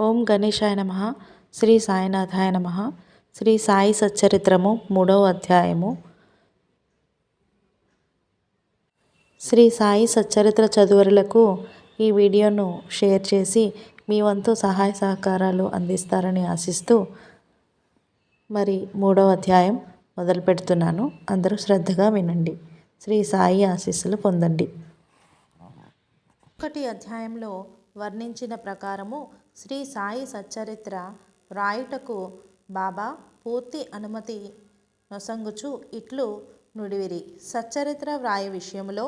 ఓం గణేశాయ నమః. శ్రీ సాయినాథాయ నమః. శ్రీ సాయి సచ్చరిత్రము 3వ అధ్యాయము. శ్రీ సాయి సచ్చరిత్ర చదువరులకు ఈ వీడియోను షేర్ చేసి మీ వంతు సహాయ సహకారాలు అందిస్తారని ఆశిస్తూ మరి 3వ అధ్యాయం మొదలు పెడుతున్నాను. అందరూ శ్రద్ధగా వినండి. శ్రీ సాయి ఆశీస్సులు పొందండి. 1 అధ్యాయంలో వర్ణించిన ప్రకారము శ్రీ సాయి సచ్చరిత్ర వ్రాయుటకు బాబా పూర్తి అనుమతి నొసంగుచు ఇట్లు నుడివిరి. సచ్చరిత్ర వ్రాయ విషయంలో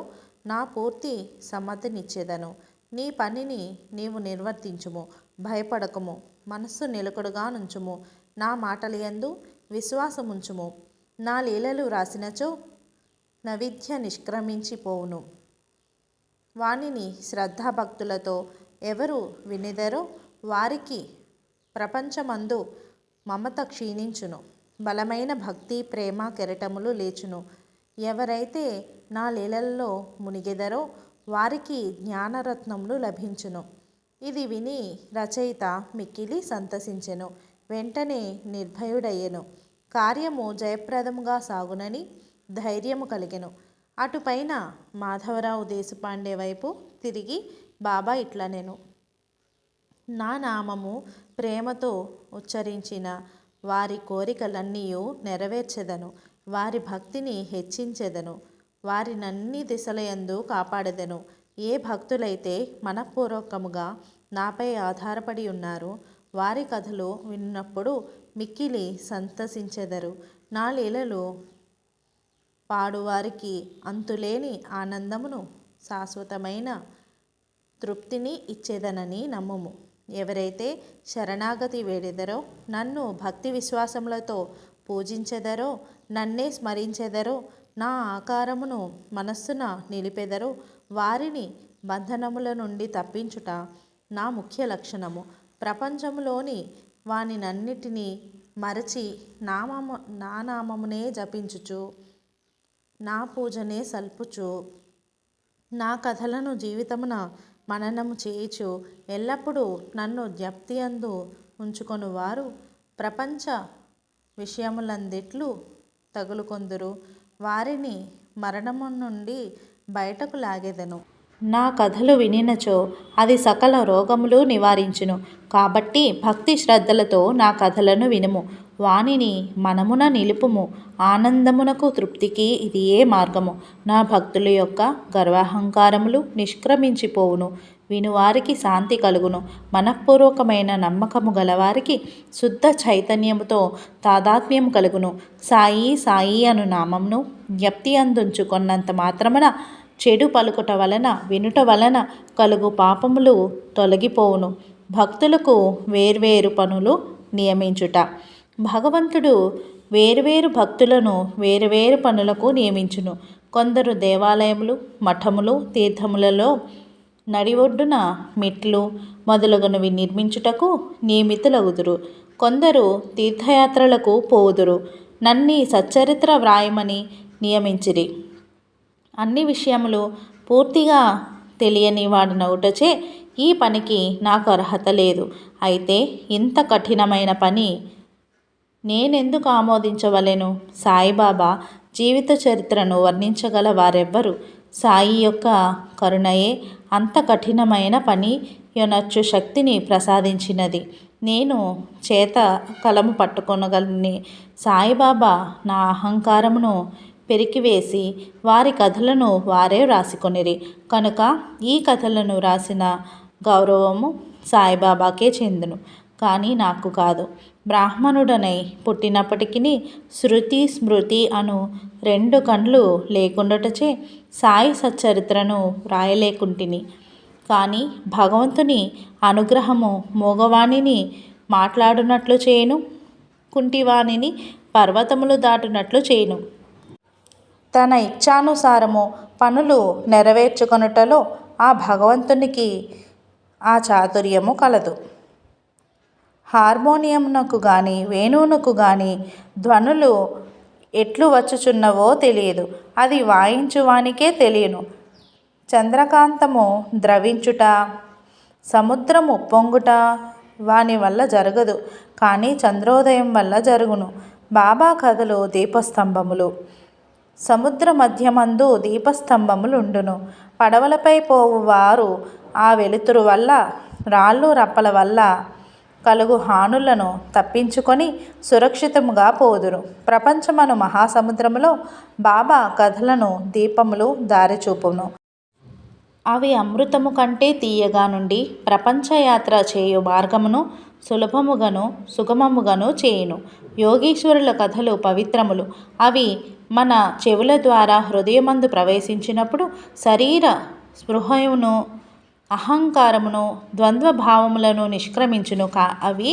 నా పూర్తి సమ్మతినిచ్చేదను. నీ పనిని నీవు నిర్వర్తించుము. భయపడకము. మనస్సు నిలకడగా నుంచుము. నా మాటలయందు విశ్వాసముంచుము. నా లీలలు రాసినచో నవిద్య నిష్క్రమించిపోవును. వానిని శ్రద్ధాభక్తులతో ఎవరు వినిదరో వారికి ప్రపంచమందు మమత క్షీణించును. బలమైన భక్తి ప్రేమ కెరటములు లేచును. ఎవరైతే నా లీలల్లో మునిగెదరో వారికి జ్ఞానరత్నములు లభించును. ఇది విని రచయిత మిక్కిలి సంతసించెను. వెంటనే నిర్భయుడయ్యెను. కార్యము జయప్రదముగా సాగునని ధైర్యము కలిగెను. అటుపైన మాధవరావు దేశపాండే వైపు తిరిగి బాబా ఇట్లనెను. నా నామము ప్రేమతో ఉచ్చరించిన వారి కోరికలన్నీయు నెరవేర్చెదను. వారి భక్తిని హెచ్చించెదను. వారినన్ని దిశలయందు కాపాడెదను. ఏ భక్తులైతే మనఃపూర్వకముగా నాపై ఆధారపడి ఉన్నారో వారి కథలు విన్నప్పుడు మిక్కిలి సంతసించెదరు. నా లీలలు పాడువారికి అంతులేని ఆనందమును శాశ్వతమైన తృప్తిని ఇచ్చేదనని నమ్ముము. ఎవరైతే శరణాగతి వేడెదరో నన్ను భక్తి విశ్వాసములతో పూజించెదరో నన్నే స్మరించెదరో నా ఆకారమును మనస్సున నిలిపెదరో వారిని బంధనముల నుండి తప్పించుట నా ముఖ్య లక్షణము. ప్రపంచములోని వానినన్నిటినీ మరచి నా నామమునే జపించుచు నా పూజనే సల్పుచు నా కథలను జీవితమున మననము చేయుచు ఎల్లప్పుడూ నన్ను జ్ఞప్తియందు ఉంచుకొను వారు ప్రపంచ విషయములందిట్లు తగులుకొందురు. వారిని మరణము నుండి బయటకు లాగెదను. నా కథలు వినినచో అది సకల రోగములు నివారించును. కాబట్టి భక్తి శ్రద్ధలతో నా కథలను వినుము. వానిని మనమున నిలుపుము. ఆనందమునకు తృప్తికి ఇది ఏ మార్గము. నా భక్తుల యొక్క గర్వాహంకారములు నిష్క్రమించిపోవును. వినువారికి శాంతి కలుగును. మనఃపూర్వకమైన నమ్మకము గలవారికి శుద్ధ చైతన్యముతో తాదాత్మ్యం కలుగును. సాయి సాయి అను నామమును జ్ఞప్తి అందుంచుకొన్నంత మాత్రమున చెడు పలుకుట వలన వినుట వలన కలుగు పాపములు తొలగిపోవును. భక్తులకు వేర్వేరు పనులు నియమించుట. భగవంతుడు వేర్వేరు భక్తులను వేరువేరు పనులకు నియమించును. కొందరు దేవాలయములు మఠములు తీర్థములలో నడి ఒడ్డున మెట్లు మొదలగునవి నిర్మించుటకు నియమితులగుదురు. కొందరు తీర్థయాత్రలకు పోవుదురు. నన్ని సచ్చరిత్ర వ్రాయమని నియమించిరి. అన్ని విషయములు పూర్తిగా తెలియని వాడనవుటచే ఈ పనికి నాకు అర్హత లేదు. అయితే ఇంత కఠినమైన పని నేనెందుకు ఆమోదించవలెను? సాయిబాబా జీవిత చరిత్రను వర్ణించగల వారెవ్వరు? సాయి యొక్క కరుణయే అంత కఠినమైన పని యొనర్చు శక్తిని ప్రసాదించినది. నేను చేత కలము పట్టుకొనగలని సాయిబాబా నా అహంకారమును పెరికివేసి వారి కథలను వారే వ్రాసికొనిరి. కనుక ఈ కథలను వ్రాసిన గౌరవము సాయిబాబాకే చెందును, కానీ నాకు కాదు. బ్రాహ్మణుడనై పుట్టినప్పటికీ శృతి స్మృతి అను 2 కండ్లు లేకుండాటచే సాయి సచ్చరిత్రను వ్రాయలేకుంటిని. కానీ భగవంతుని అనుగ్రహము మూగవాణిని మాట్లాడునట్లు చేయును, కుంటివాణిని పర్వతములు దాటునట్లు చేయును. తన ఇచ్ఛానుసారము పనులు నెరవేర్చుకొనుటలో ఆ భగవంతునికి ఆ చాతుర్యము కలదు. హార్మోనియమునకు గాని వేణువునకు గాని ధ్వనులు ఎట్లు వచ్చుచున్నవో తెలియదు. అది వాయించువానికే తెలియను. చంద్రకాంతము ద్రవించుట, సముద్రము పొంగుట, వాని వల్ల జరగదు, కానీ చంద్రోదయం వల్ల జరుగును. బాబా కథలు దీపస్తంభములు. సముద్ర మధ్యమందు దీపస్తంభములుండును. పడవలపై పోవు వారు ఆ వెలుతురు వల్ల, రాళ్ళు రప్పల వల్ల కలుగు హానులను తప్పించుకొని సురక్షితముగా పోదురు. ప్రపంచమను మహాసముద్రములో బాబా కథలను దీపములు దారిచూపును. అవి అమృతము కంటే తీయగా నుండి ప్రపంచయాత్ర చేయు మార్గమును సులభముగను సుగమముగను చేయును. యోగీశ్వరుల కథలు పవిత్రములు. అవి మన చెవుల ద్వారా హృదయమందు ప్రవేశించినప్పుడు శరీర స్పృహయును, అహంకారమును, ద్వంద్వభావములను నిష్క్రమించును. అవి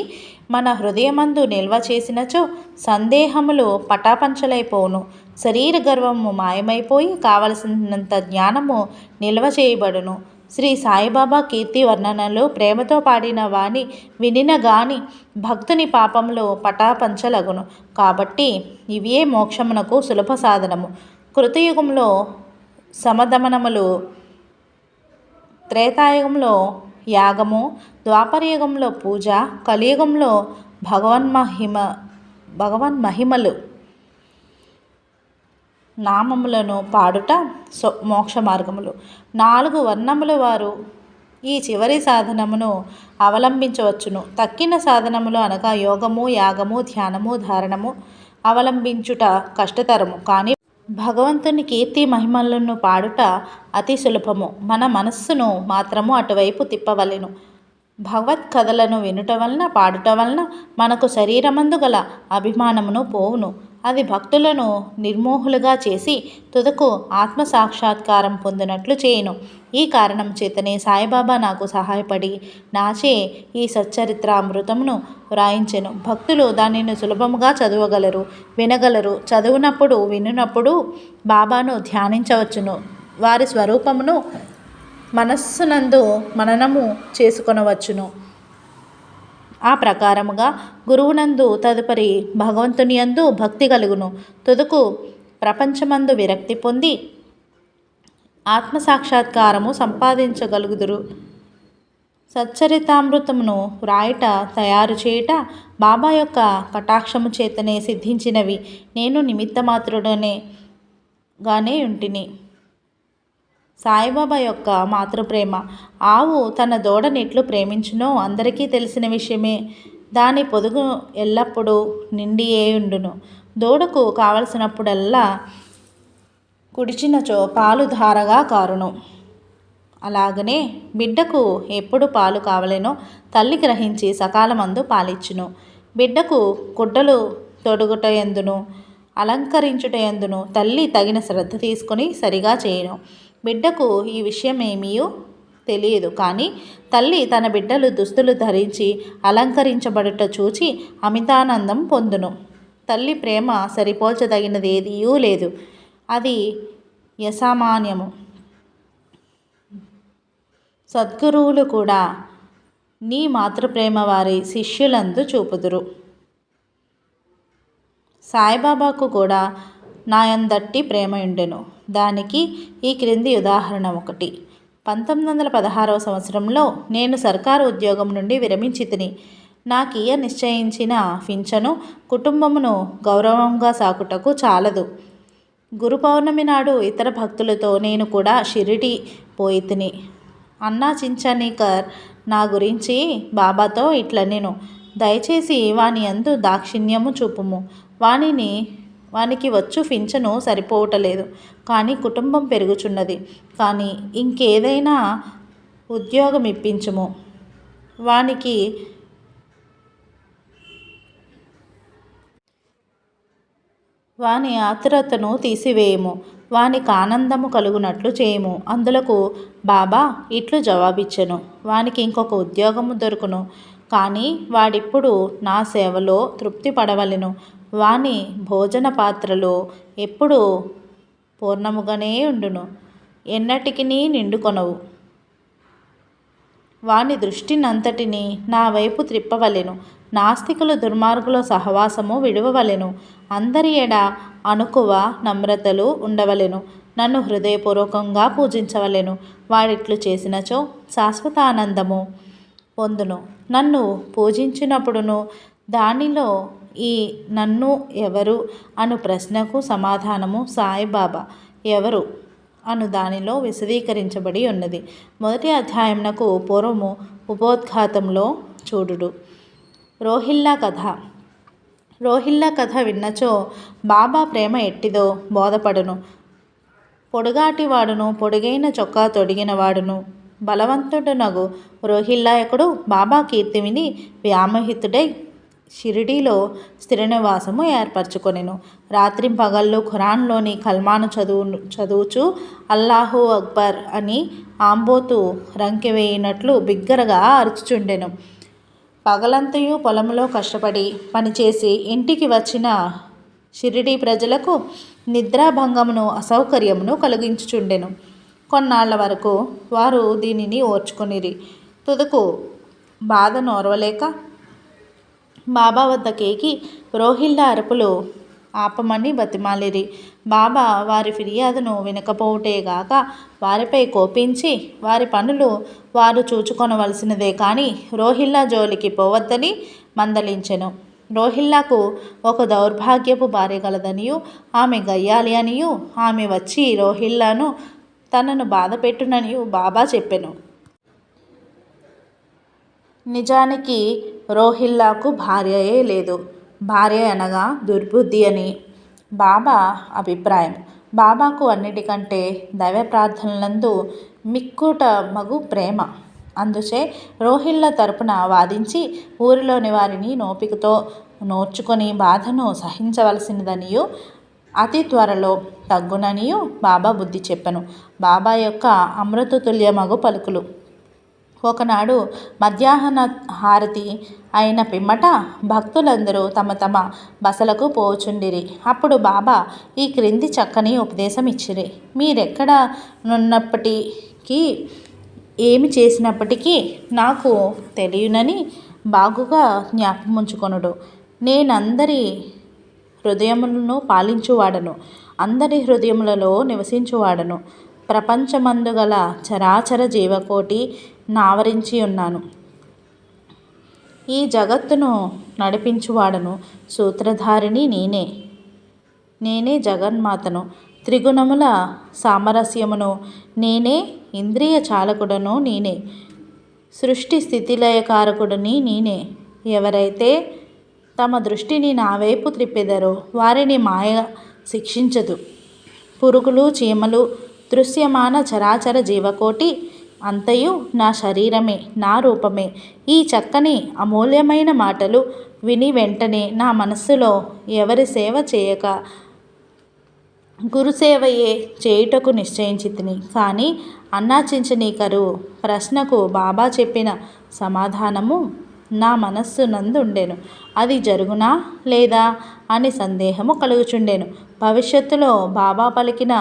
మన హృదయమందు నిల్వ చేసినచో సందేహములు పటాపంచలైపోవును. శరీర గర్వము మాయమైపోయి కావలసినంత జ్ఞానము నిల్వ చేయబడును. శ్రీ సాయిబాబా కీర్తి వర్ణనలు ప్రేమతో పాడిన వాణి వినిన గాని భక్తుని పాపములు పటాపంచలగును. కాబట్టి ఇవే మోక్షమునకు సులభ సాధనము. కృతయుగంలో సమదమనములు, త్రేతాయుగంలో యాగము, ద్వాపరయుగంలో పూజ, కలియుగంలో భగవన్మహిమలు నామములను పాడుట మోక్ష మార్గములు. 4 వర్ణముల వారు ఈ చివరి సాధనమును అవలంబించవచ్చును. తక్కిన సాధనములు అనగా యోగము, యాగము, ధ్యానము, ధారణము అవలంబించుట కష్టతరము. కానీ భగవంతుని కీర్తి మహిమలను పాడుట అతి సులభము. మన మనస్సును మాత్రము అటువైపు తిప్పవలెను. భగవత్ కథలను వినుట వలన, పాడుట వలన మనకు శరీరమందు గల అభిమానమును పోవును. అది భక్తులను నిర్మోహులుగా చేసి తుదకు ఆత్మసాక్షాత్కారం పొందినట్లు చేయును. ఈ కారణం చేతనే సాయిబాబా నాకు సహాయపడి నాచే ఈ సచ్చరిత్రామృతమును వ్రాయించెను. భక్తులు దానిని సులభముగా చదవగలరు, వినగలరు. చదువునప్పుడు, వినునప్పుడు బాబాను ధ్యానించవచ్చును. వారి స్వరూపమును మనస్సునందు మననము చేసుకొనవచ్చును. ఆ ప్రకారముగా గురువునందు, తదుపరి భగవంతుని యందు భక్తి కలుగును. తుదకు ప్రపంచమందు విరక్తి పొంది ఆత్మసాక్షాత్కారము సంపాదించగలుగుదురు. సచ్చరితామృతమును వ్రాయుట, తయారు చేయుట బాబా యొక్క కటాక్షము చేతనే సిద్ధించినవి. నేను నిమిత్తమాత్రుడగానే ఉంటిని. సాయిబాబా యొక్క మాతృప్రేమ. ఆవు తన దూడనెట్లు ప్రేమించునో అందరికీ తెలిసిన విషయమే. దాని పొదుగు ఎల్లప్పుడూ నిండియే ఉండును. దూడకు కావలసినప్పుడల్లా కుడిచినచో పాలు ధారగా కారును. అలాగనే బిడ్డకు ఎప్పుడు పాలు కావలేనో తల్లి గ్రహించి సకాలమందు పాలిచ్చును. బిడ్డకు గుడ్డలు తొడుగుటయందును, అలంకరించుటయందును తల్లి తగిన శ్రద్ధ తీసుకొని సరిగా చేయును. బిడ్డకు ఈ విషయమేమీ తెలియదు, కానీ తల్లి తన బిడ్డలు దుస్తులు ధరించి అలంకరించబడుట చూచి అమితానందం పొందును. తల్లి ప్రేమ సరిపోల్చదగినది ఏదీయూ లేదు. అది అసామాన్యము. సద్గురువులు కూడా నీ మాతృప్రేమ వారి శిష్యులందు చూపుదురు. సాయిబాబాకు కూడా నాయందట్టి ప్రేమ ఉండెను. దానికి ఈ క్రింది ఉదాహరణ ఒకటి. 1916వ సంవత్సరంలో నేను సర్కారు ఉద్యోగం నుండి విరమించితిని. నాకియ నిశ్చయించిన పింఛను కుటుంబమును గౌరవంగా సాకుటకు చాలదు. గురు పౌర్ణమి నాడు ఇతర భక్తులతో నేను కూడా షిరిడి పోయితిని. అన్నా చించనీకర్ నా గురించి బాబాతో ఇట్లనెను: దయచేసి వాని యందు దాక్షిణ్యము చూపుము. వానికి వచ్చు పింఛను సరిపోవటలేదు, కానీ కుటుంబం పెరుగుచున్నది. కానీ ఇంకేదైనా ఉద్యోగం ఇప్పించుము. వాని ఆతురతను తీసివేయము. వానికి ఆనందము కలుగునట్లు చేయుము. అందులకు బాబా ఇట్లు జవాబిచ్చెను: వానికి ఇంకొక ఉద్యోగము దొరుకును, కానీ వాడిప్పుడు నా సేవలో తృప్తి పడవలెను. వాని భోజన పాత్రలో ఎప్పుడూ పూర్ణముగానే ఉండును, ఎన్నటికి నిండుకొనవు. వాని దృష్టినంతటిని నా వైపు త్రిప్పవలెను. నాస్తికులు, దుర్మార్గుల సహవాసము విడువవలెను. అందరి ఎడ అణకువ, నమ్రతలు ఉండవలెను. నన్ను హృదయపూర్వకంగా పూజించవలెను. వాడిట్లు చేసినచో శాశ్వత ఆనందము పొందును. నన్ను పూజించినప్పుడును దానిలో ఈ నన్ను ఎవరు అను ప్రశ్నకు సమాధానము సాయిబాబా ఎవరు అను దానిలో విశదీకరించబడి ఉన్నది. మొదటి అధ్యాయంనకు పూర్వము ఉపోద్ఘాతంలో చూడుడు. రోహిల్లా కథ. రోహిల్లా కథ విన్నచో బాబా ప్రేమ ఎట్టిదో బోధపడును. పొడుగాటివాడును, పొడుగైన చొక్కా తొడిగినవాడును, బలవంతుడునగు రోహిల్లాయకుడు బాబా కీర్తి విని వ్యామోహితుడై షిరిడీలో స్థిర నివాసము ఏర్పరచుకొనెను. రాత్రింపగళ్ళు ఖురాన్లోని కల్మాను చదువుచు అల్లాహు అక్బర్ అని ఆంబోతు రంకెవేయినట్లు బిగ్గరగా అరుచుచుండెను. పగలంతయు పొలములో కష్టపడి పనిచేసి ఇంటికి వచ్చిన షిరిడీ ప్రజలకు నిద్రాభంగమును అసౌకర్యమును కలిగించుచుండెను. కొన్నాళ్ల వరకు వారు దీనిని ఓర్చుకొనిరి. తుదకు బాధ నోర్వలేక బాబా వద్దకేకి రోహిల్లా అరుపులు ఆపమని బతిమాలిరి. బాబా వారి ఫిర్యాదును వినకపోవుటేగాక వారిపై కోపించి వారి పనులు వారు చూచుకొనవలసినదే కానీ రోహిల్లా జోలికి పోవద్దని మందలించెను. రోహిల్లాకు ఒక దౌర్భాగ్యపు భార్య గలదనియు ఆమె గయ్యాలి అనియు ఆమె వచ్చి రోహిల్లాను తనను బాధపెట్టుననియు బాబా చెప్పెను. నిజానికి రోహిల్లాకు భార్యయే లేదు. భార్య అనగా దుర్బుద్ధి అని బాబా అభిప్రాయం. బాబాకు అన్నిటికంటే దైవ ప్రార్థనలందు మిక్కుట మగు ప్రేమ. అందుచే రోహిల్లా తరపున వాదించి ఊరిలోని వారిని నోపికతో నోర్చుకొని బాధను సహించవలసినదనియు అతి త్వరలో తగ్గుననియు బాబా బుద్ధి చెప్పెను. బాబా యొక్క అమృతతుల్యమగు పలుకులు. ఒకనాడు మధ్యాహ్న హారతి అయిన పిమ్మట భక్తులందరూ తమ తమ బసలకు పోచుండిరి. అప్పుడు బాబా ఈ క్రింది చక్కని ఉపదేశం ఇచ్చిరి. మీరెక్కడ నున్నప్పటికీ ఏమి చేసినప్పటికీ నాకు తెలియనని బాగుగా జ్ఞాపకముంచుకొనుడు. నేనందరి హృదయములను పాలించువాడను, అందరి హృదయములలో నివసించువాడను. ప్రపంచమందు గల చరాచర జీవకోటి నావరించి ఉన్నాను. ఈ జగత్తును నడిపించువాడను, సూత్రధారిని నేనే. నేనే జగన్మాతను, త్రిగుణముల సామరస్యమును నేనే, ఇంద్రియ చాలకుడను నేనే, సృష్టి స్థితిలయకారకుడిని నేనే. ఎవరైతే తమ దృష్టిని నా వైపు త్రిప్పెదరో వారిని మాయ శిక్షించదు. పురుగులు, చీమలు, దృశ్యమాన చరాచర జీవకోటి అంతయు నా శరీరమే, నా రూపమే. ఈ చక్కని అమూల్యమైన మాటలు విని వెంటనే నా మనస్సులో ఎవరి సేవ చేయక గురుసేవయే చేయుటకు నిశ్చయించితిని. కానీ అన్నాచించనీకరు ప్రశ్నకు బాబా చెప్పిన సమాధానము నా మనస్సు నందుండెను. అది జరుగునా లేదా అని సందేహము కలుగుచుండెను. భవిష్యత్తులో బాబా పలికిన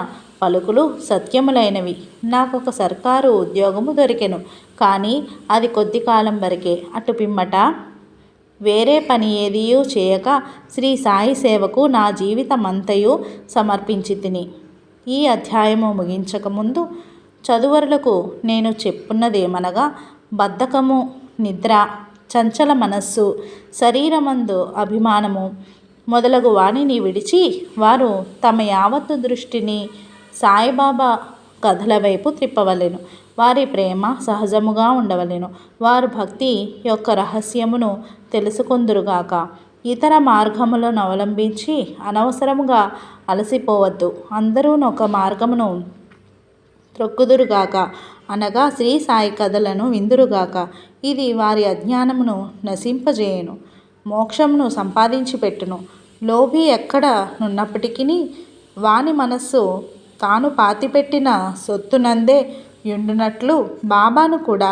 పలుకులు సత్యములైనవి. నాకొక సర్కారు ఉద్యోగము దొరికెను. కానీ అది కొద్ది కాలం వరకే. అటు పిమ్మట వేరే పని ఏదియూ చేయక శ్రీ సాయి సేవకు నా జీవితమంతయు సమర్పించితిని. ఈ అధ్యాయము ముగించకముందు చదువరులకు నేను చెప్పున్నదేమనగా బద్ధకము, నిద్ర, చంచల మనస్సు, శరీరమందు అభిమానము మొదలగు వానిని విడిచి వారు తమ యావత్తు దృష్టిని సాయిబాబా కథల వైపు త్రిప్పవలెను. వారి ప్రేమ సహజముగా ఉండవలెను. వారు భక్తి యొక్క రహస్యమును తెలుసుకొందురుగాక. ఇతర మార్గములను అవలంబించి అనవసరముగా అలసిపోవద్దు. అందరూనొక మార్గమును త్రొక్కుదురుగాక, అనగా శ్రీ సాయి కథలను విందురుగాక. ఇది వారి అజ్ఞానమును నశింపజేయును, మోక్షమును సంపాదించి పెట్టును. లోభి ఎక్కడ నున్నప్పటికీ వాని మనస్సు తాను పాతిపెట్టిన సొత్తునందే యుండునట్లు బాబాను కూడా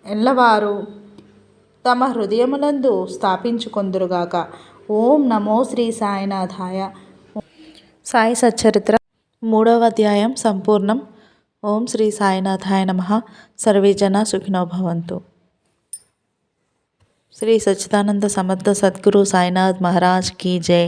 ఎల్లవారు తమ హృదయములందు స్థాపించుకొందురుగాక. ఓం నమో శ్రీ సాయినాథాయ. సాయి సచ్చరిత్ర 3వ అధ్యాయం సంపూర్ణం. ఓం శ్రీ సాయినాథాయ నమః. సర్వే జనా సుఖినో భవంతు. శ్రీ సచ్చిదానంద సమర్థ సద్గురు సాయినాథ్ మహారాజ్ కీ జై.